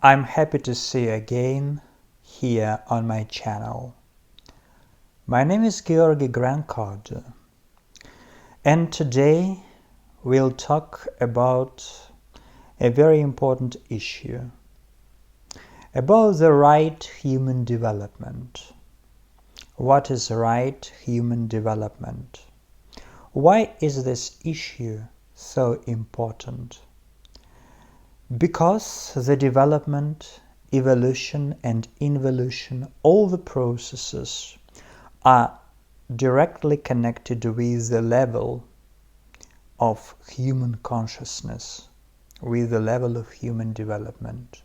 I'm happy to see you again here on my channel. My name is Georgiy Grankord, and today we'll talk about a very important issue, about the right human development. What is right human development? Why is this issue so important? Because the development, evolution and involution, all the processes are directly connected with the level of human consciousness, with the level of human development.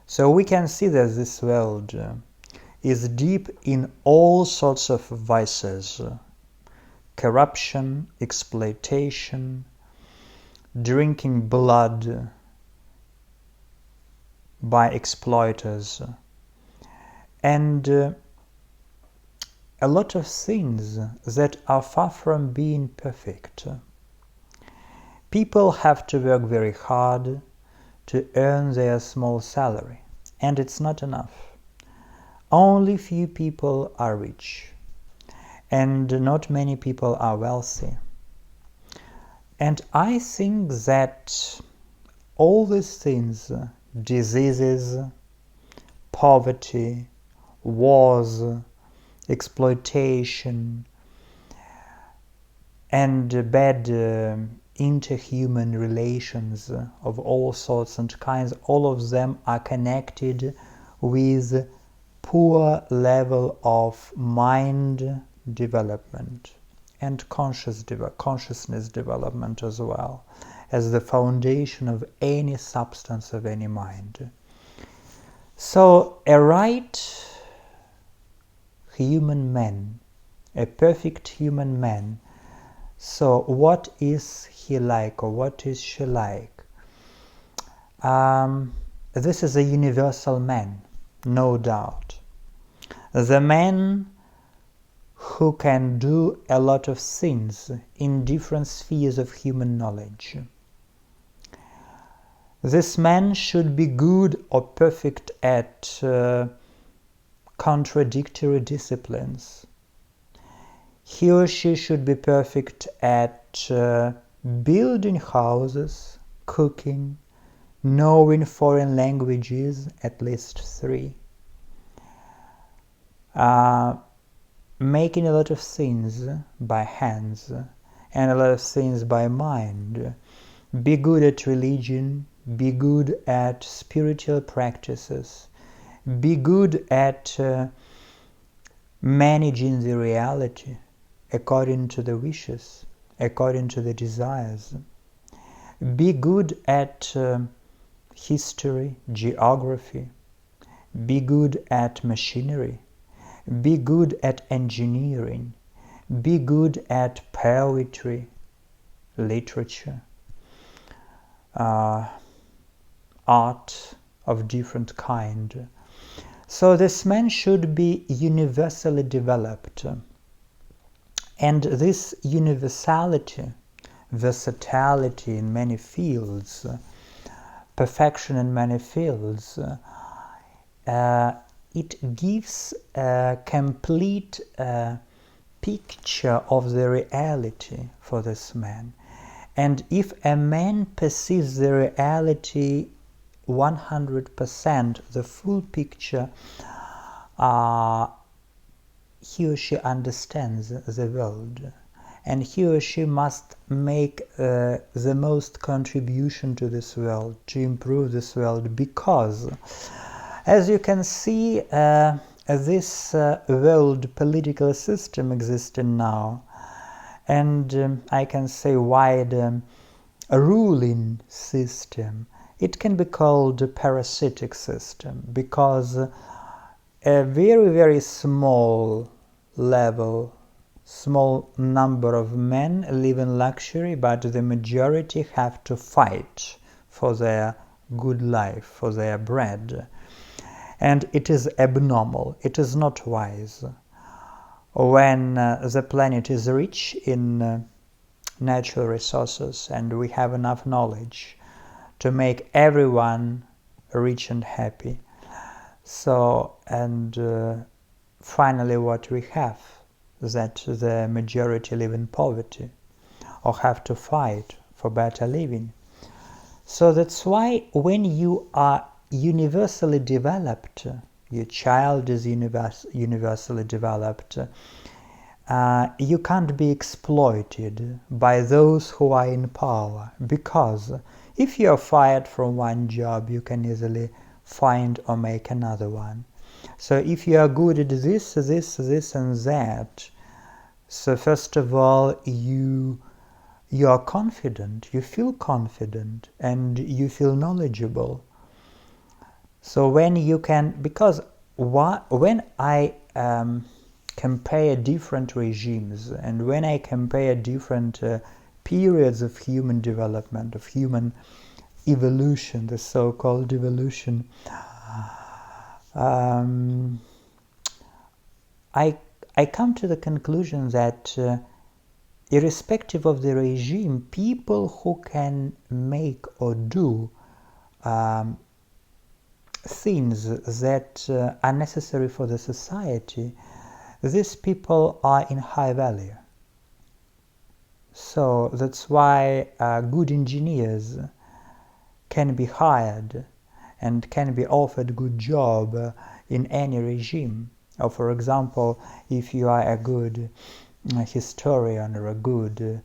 So we can see that this world is deep in all sorts of vices, corruption, exploitation, drinking blood by exploiters, and a lot of things that are far from being perfect. People have to work very hard to earn their small salary, and it's not enough. Only few people are rich, and not many people are wealthy. And I think that all these things, diseases, poverty, wars, exploitation, and bad interhuman relations of all sorts and kinds, all of them are connected with poor level of mind development and consciousness development as well, as the foundation of any substance of any mind. So a right human man, a perfect human man, so what is he like, or what is she like? This is a universal man, no doubt. The man who can do a lot of things in different spheres of human knowledge. This man should be good or perfect at contradictory disciplines. He or she should be perfect at building houses, cooking, knowing foreign languages, at least 3, making a lot of things by hands and a lot of things by mind, be good at religion, be good at spiritual practices, be good at managing the reality according to the wishes, according to the desires, be good at history, geography, be good at machinery, be good at engineering, be good at poetry, literature, art of different kind. So this man should be universally developed, and this universality, versatility in many fields, perfection in many fields, it gives a complete picture of the reality for this man. And if a man perceives the reality 100%, the full picture, he or she understands the world, and he or she must make the most contribution to this world, to improve this world, because, as you can see, this world political system existing now, and I can say wide ruling system, it can be called a parasitic system, because a very, very small level, small number of men live in luxury, but the majority have to fight for their good life, for their bread. And it is abnormal, it is not wise. When the planet is rich in natural resources and we have enough knowledge to make everyone rich and happy. So, and finally what we have, that the majority live in poverty or have to fight for better living. So that's why when you are universally developed, your child is universally developed, you can't be exploited by those who are in power, because if you are fired from one job, you can easily find or make another one. So if you are good at this and that, so first of all you are confident, you feel confident, and you feel knowledgeable. So when you can, because when I compare different regimes, and when I compare different periods of human development, of human evolution, the so-called evolution, I come to the conclusion that irrespective of the regime, people who can make or do things that are necessary for the society, these people are in high value. So that's why good engineers can be hired and can be offered good job in any regime. Or for example, if you are a good historian or a good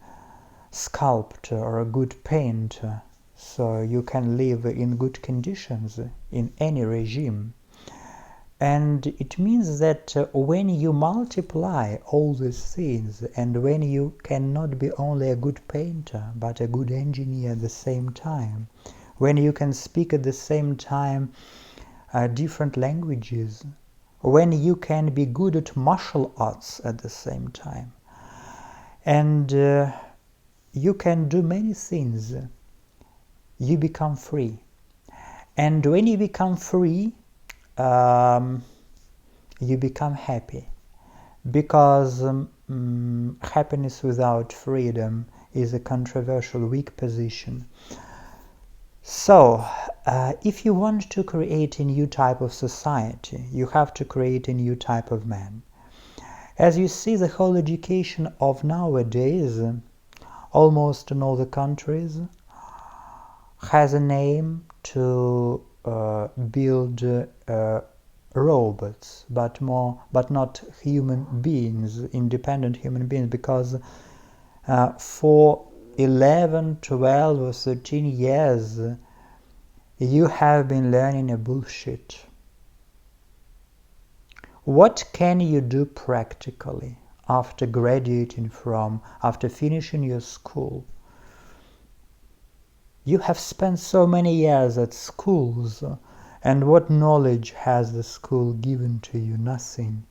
sculptor or a good painter, so you can live in good conditions in any regime. And it means that when you multiply all these things, and when you cannot be only a good painter but a good engineer at the same time, when you can speak at the same time different languages, when you can be good at martial arts at the same time, and you can do many things, you become free. And when you become free, you become happy, because happiness without freedom is a controversial, weak position. So, if you want to create a new type of society, you have to create a new type of man. As you see, the whole education of nowadays, almost in all the countries, has an aim to build robots, but not human beings, independent human beings, because for 11, 12 or 13 years you have been learning a bullshit. What can you do practically after graduating after finishing your school? You have spent so many years at schools, and what knowledge has the school given to you? Nothing.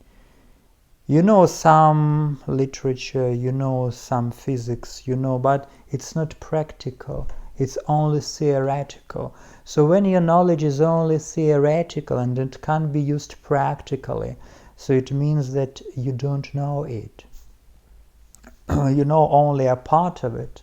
You know some literature, you know some physics, but it's not practical. It's only theoretical. So when your knowledge is only theoretical and it can't be used practically, so it means that you don't know it. You know only a part of it,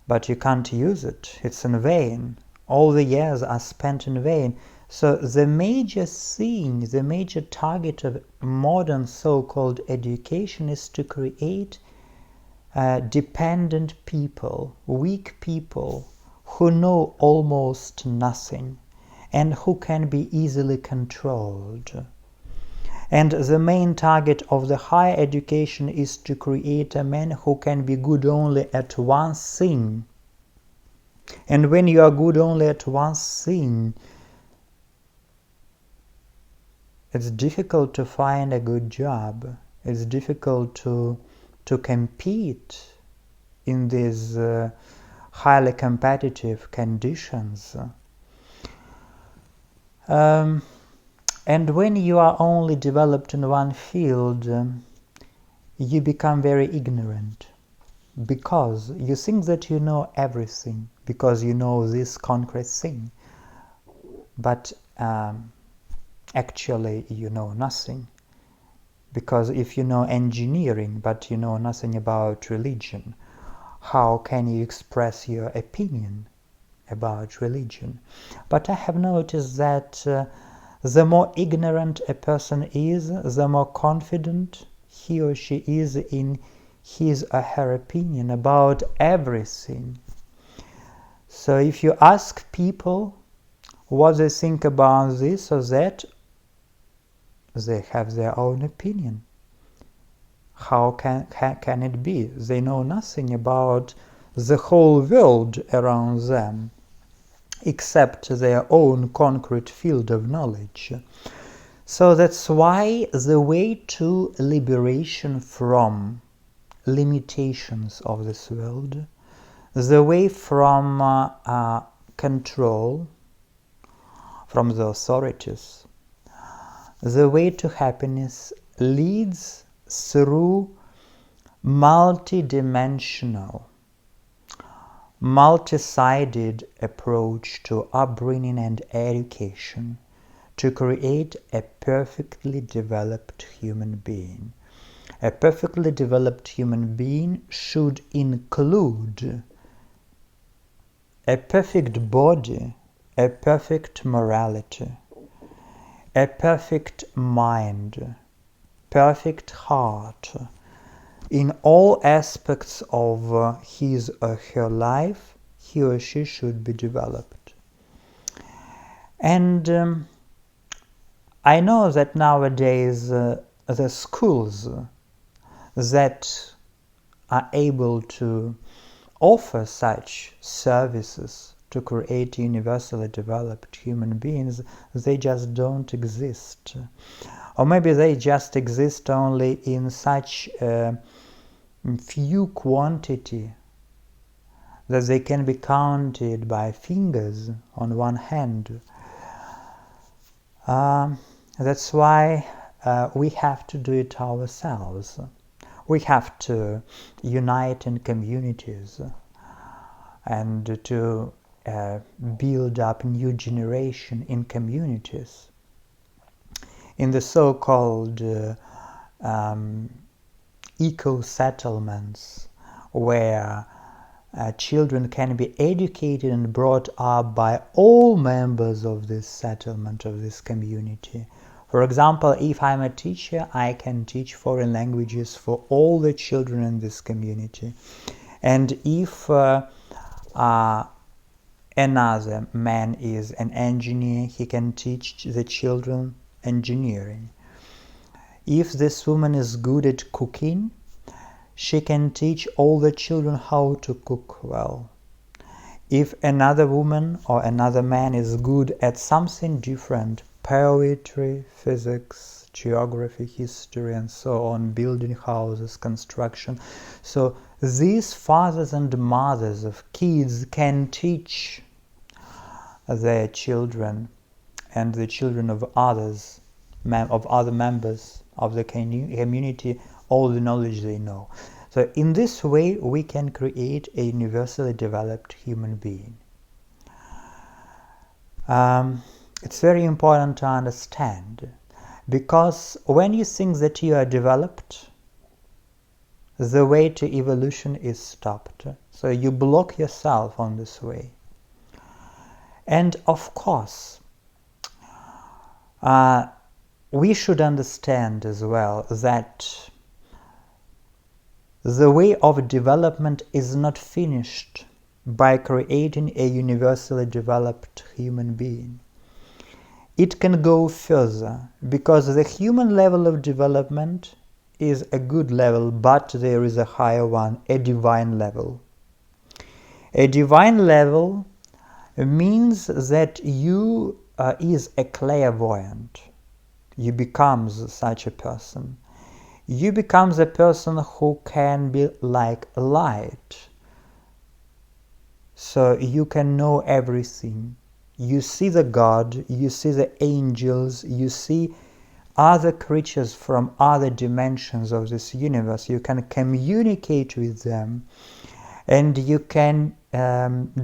but you can't use it. It's in vain. All the years are spent in vain. So the major thing, the major target of modern so-called education is to create dependent people, weak people, who know almost nothing and who can be easily controlled. And the main target of the higher education is to create a man who can be good only at one thing. And when you are good only at one thing, it's difficult to find a good job. It's difficult to compete in these highly competitive conditions. And when you are only developed in one field, you become very ignorant, because you think that you know everything, because you know this concrete thing, but actually you know nothing. Because if you know engineering but you know nothing about religion, how can you express your opinion? about religion. But I have noticed that the more ignorant a person is, the more confident he or she is in his or her opinion about everything. So if you ask people what they think about this or that, they have their own opinion. How can it be? They know nothing about the whole world around them, except their own concrete field of knowledge. So that's why the way to liberation from limitations of this world, the way from control from the authorities, the way to happiness leads through multi-dimensional, multi-sided approach to upbringing and education to create a perfectly developed human being. A perfectly developed human being should include a perfect body, a perfect morality, a perfect mind, perfect heart, in all aspects of his or her life. He or she should be developed. And I know that nowadays the schools that are able to offer such services to create universally developed human beings, they just don't exist. Or maybe they just exist only in such few quantity that they can be counted by fingers on one hand. That's why we have to do it ourselves. We have to unite in communities and to build up new generation in communities. In the so-called eco-settlements, where children can be educated and brought up by all members of this settlement, of this community. For example, if I'm a teacher, I can teach foreign languages for all the children in this community. And if another man is an engineer, he can teach the children engineering. If this woman is good at cooking, she can teach all the children how to cook well. If another woman or another man is good at something different, poetry, physics, geography, history, and so on, building houses, construction, so these fathers and mothers of kids can teach their children and the children of others, of other members of the community, all the knowledge they know. So in this way we can create a universally developed human being. It's very important to understand, because when you think that you are developed, the way to evolution is stopped. So you block yourself on this way. And of course, we should understand as well that the way of development is not finished by creating a universally developed human being. It can go further, because the human level of development is a good level, but there is a higher one, a divine level. A divine level means that you is a clairvoyant. You become such a person. You become the person who can be like light. So you can know everything. You see the God, you see the angels, you see other creatures from other dimensions of this universe. You can communicate with them, and you can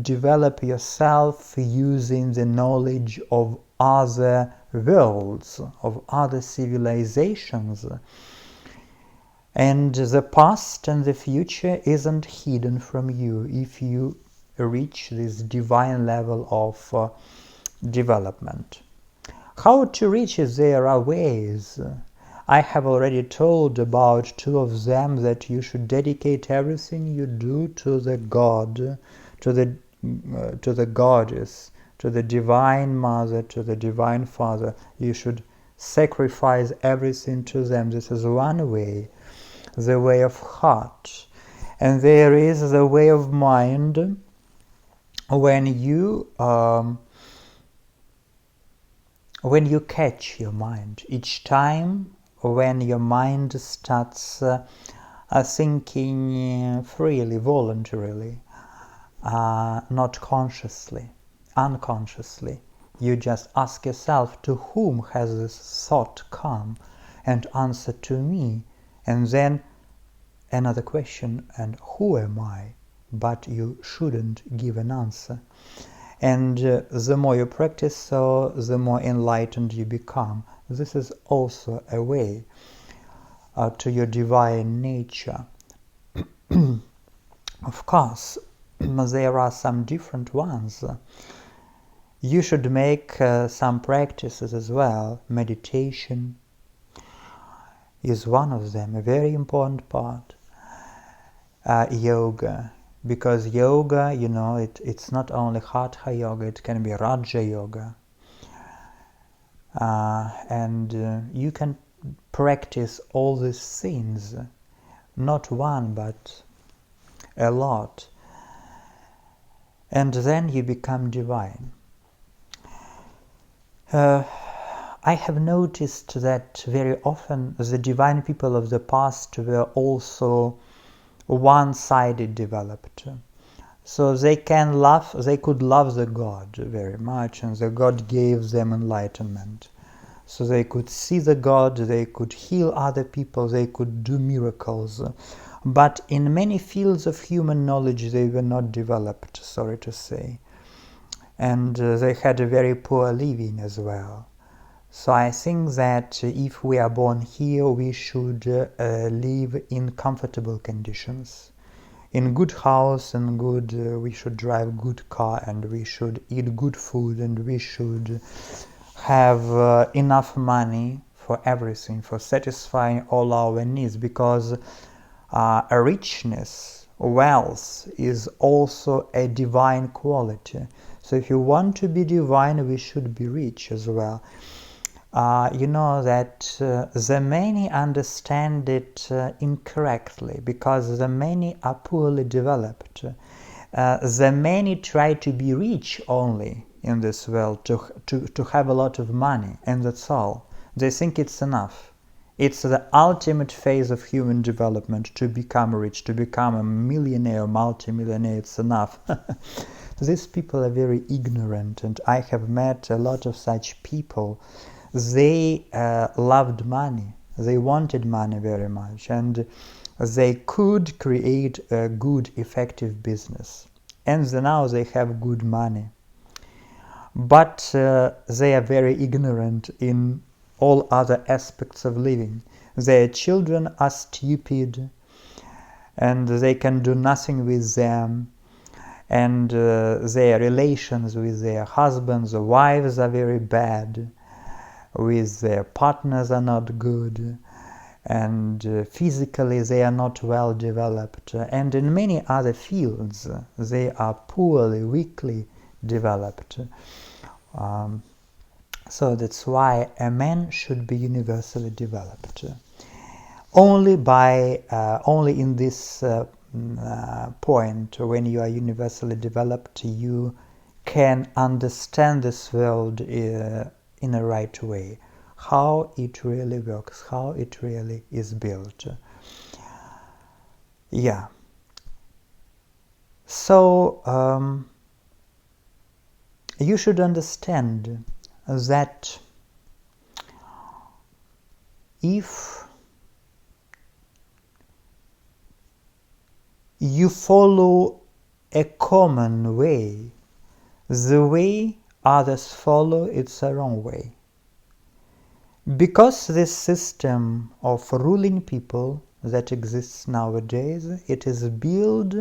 develop yourself using the knowledge of other worlds, of other civilizations. And the past and the future isn't hidden from you if you reach this divine level of development. How to reach it? There are ways. I have already told about two of them, that you should dedicate everything you do to the God, to the goddess, to the divine mother, to the divine father. You should sacrifice everything to them. This is one way, the way of heart. And there is the way of mind, when you catch your mind. Each time when your mind starts thinking freely, voluntarily, not consciously, unconsciously, you just ask yourself, to whom has this thought come, and answer, to me. And then another question, and who am I? But you shouldn't give an answer. And the more you practice so, the more enlightened you become. This is also a way to your divine nature. Of course, there are some different ones. You should make some practices as well. Meditation is one of them, a very important part. Yoga, because yoga, you know, it's not only Hatha yoga, it can be Raja yoga. And you can practice all these things, not one, but a lot. And then you become divine. I have noticed that very often the divine people of the past were also one-sided developed. So they could love the God very much, and the God gave them enlightenment. So they could see the God, they could heal other people, they could do miracles. But in many fields of human knowledge they were not developed, sorry to say. And they had a very poor living as well. So I think that if we are born here, we should live in comfortable conditions. In good house and good, we should drive good car, and we should eat good food, and we should have enough money for everything, for satisfying all our needs, because a richness, wealth is also a divine quality. So if you want to be divine, we should be rich as well. You know that the many understand it incorrectly, because the many are poorly developed. The many try to be rich only in this world, to have a lot of money, and that's all. They think it's enough. It's the ultimate phase of human development, to become rich, to become a millionaire, multimillionaire, it's enough. These people are very ignorant, and I have met a lot of such people. They loved money, they wanted money very much, and they could create a good, effective business. And now they have good money. But they are very ignorant in all other aspects of living. Their children are stupid, and they can do nothing with them. And their relations with their husbands or wives are very bad, with their partners are not good, and physically they are not well developed, and in many other fields they are poorly, weakly developed. So that's why a man should be universally developed. Only in this point, when you are universally developed, you can understand this world in a right way, how it really works, how it really is built. Yeah. So you should understand that if you follow a common way, the way others follow, it's a wrong way. Because this system of ruling people that exists nowadays, it is built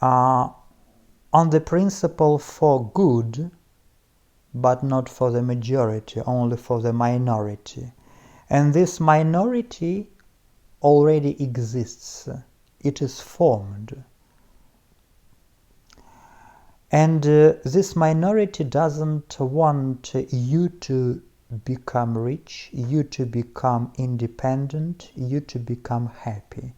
on the principle for good, but not for the majority, only for the minority. And this minority already exists. It is formed. And this minority doesn't want you to become rich, you to become independent, you to become happy.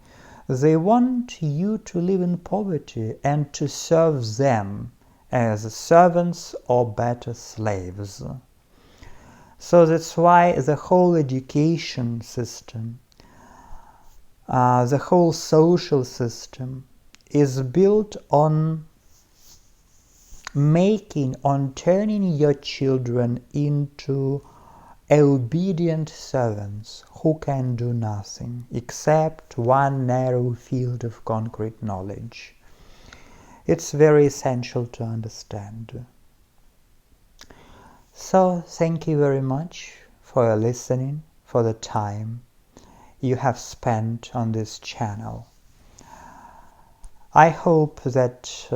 They want you to live in poverty and to serve them as servants or better slaves. So that's why the whole education system, the whole social system is built on turning your children into obedient servants who can do nothing except one narrow field of concrete knowledge. It's very essential to understand. So, thank you very much for your listening, for the time you have spent on this channel. I hope that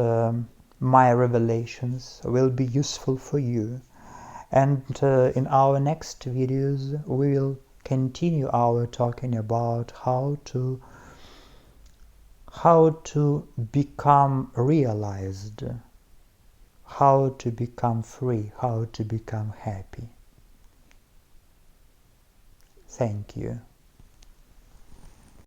my revelations will be useful for you, and in our next videos we will continue our talking about how to become realized, how to become free, how to become happy. Thank you.